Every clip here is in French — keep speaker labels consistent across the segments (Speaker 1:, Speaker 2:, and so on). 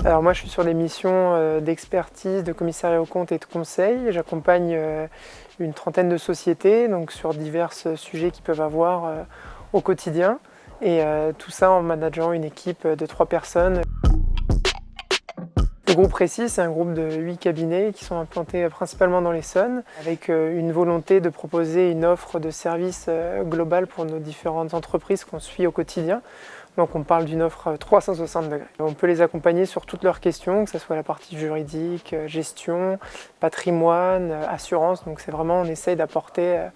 Speaker 1: Alors moi je suis sur des missions d'expertise, de commissariat aux comptes et de conseil. J'accompagne une trentaine de sociétés donc sur divers sujets qu'ils peuvent avoir au quotidien et tout ça en manageant une équipe de 3 personnes. Le groupe Récis, c'est un groupe de 8 cabinets qui sont implantés principalement dans l'Essonne avec une volonté de proposer une offre de services globale pour nos différentes entreprises qu'on suit au quotidien. Donc on parle d'une offre 360 degrés. On peut les accompagner sur toutes leurs questions, que ce soit la partie juridique, gestion, patrimoine, assurance. Donc c'est vraiment, on essaye d'apporter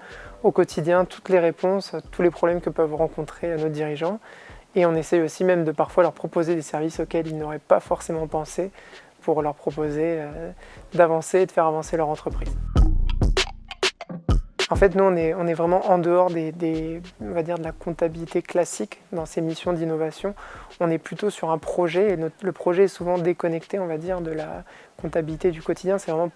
Speaker 1: au quotidien toutes les réponses, tous les problèmes que peuvent rencontrer nos dirigeants. Et on essaye aussi même de parfois leur proposer des services auxquels ils n'auraient pas forcément pensé pour leur proposer d'avancer et de faire avancer leur entreprise. En fait, nous, on est vraiment en dehors on va dire de la comptabilité classique dans ces missions d'innovation. On est plutôt sur un projet et le projet est souvent déconnecté, on va dire, de la comptabilité du quotidien. C'est vraiment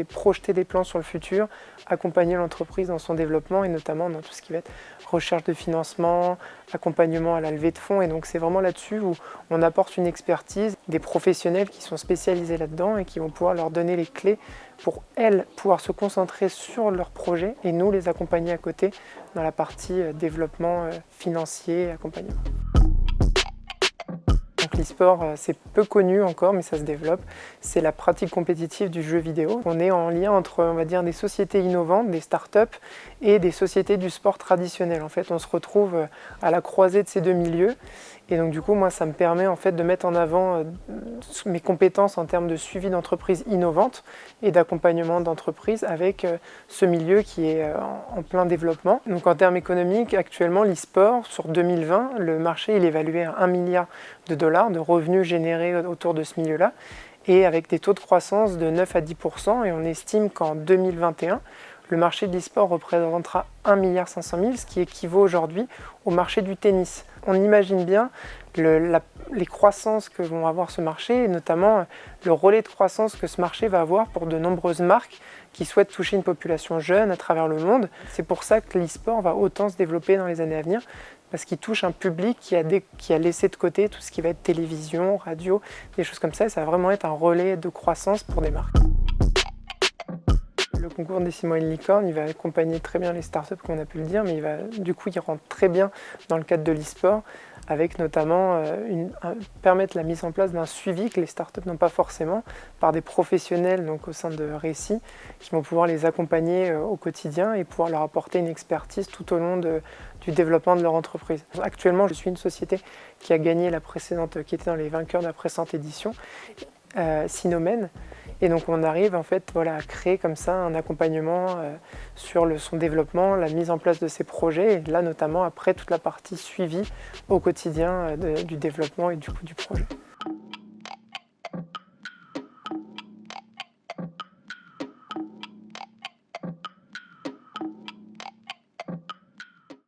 Speaker 1: projeter des plans sur le futur, accompagner l'entreprise dans son développement et notamment dans tout ce qui va être recherche de financement, accompagnement à la levée de fonds. Et donc, c'est vraiment là-dessus où on apporte une expertise, des professionnels qui sont spécialisés là-dedans et qui vont pouvoir leur donner les clés pour elles pouvoir se concentrer sur leur projet et nous les accompagner à côté dans la partie développement financier et accompagnement. Donc l'e-sport, c'est peu connu encore, mais ça se développe. C'est la pratique compétitive du jeu vidéo. On est en lien entre, on va dire, des sociétés innovantes, des startups et des sociétés du sport traditionnel. En fait, on se retrouve à la croisée de ces deux milieux. Et donc du coup, moi, ça me permet en fait de mettre en avant mes compétences en termes de suivi d'entreprises innovantes et d'accompagnement d'entreprises avec ce milieu qui est en plein développement. Donc en termes économiques, actuellement, l'e-sport, sur 2020, le marché il est évalué à 1 milliard de dollars de revenus générés autour de ce milieu-là et avec des taux de croissance de 9 à 10%. Et on estime qu'en 2021, le marché de l'e-sport représentera 1,5 milliard, ce qui équivaut aujourd'hui au marché du tennis. On imagine bien les croissances que vont avoir ce marché et notamment le relais de croissance que ce marché va avoir pour de nombreuses marques qui souhaitent toucher une population jeune à travers le monde. C'est pour ça que l'e-sport va autant se développer dans les années à venir parce qu'il touche un public qui a laissé de côté tout ce qui va être télévision, radio, des choses comme ça et ça va vraiment être un relais de croissance pour des marques. Le concours Décimo et Licorne, il va accompagner très bien les startups, comme on a pu le dire, mais il rentre très bien dans le cadre de l'e-sport, avec notamment permettre la mise en place d'un suivi que les startups n'ont pas forcément, par des professionnels donc au sein de Récis, qui vont pouvoir les accompagner au quotidien et pouvoir leur apporter une expertise tout au long du développement de leur entreprise. Actuellement, je suis une société qui a gagné qui était dans les vainqueurs de la précédente édition, Sinomène. Et donc on arrive en fait à créer comme ça un accompagnement sur son développement, la mise en place de ses projets et là notamment après toute la partie suivie au quotidien du développement et du projet.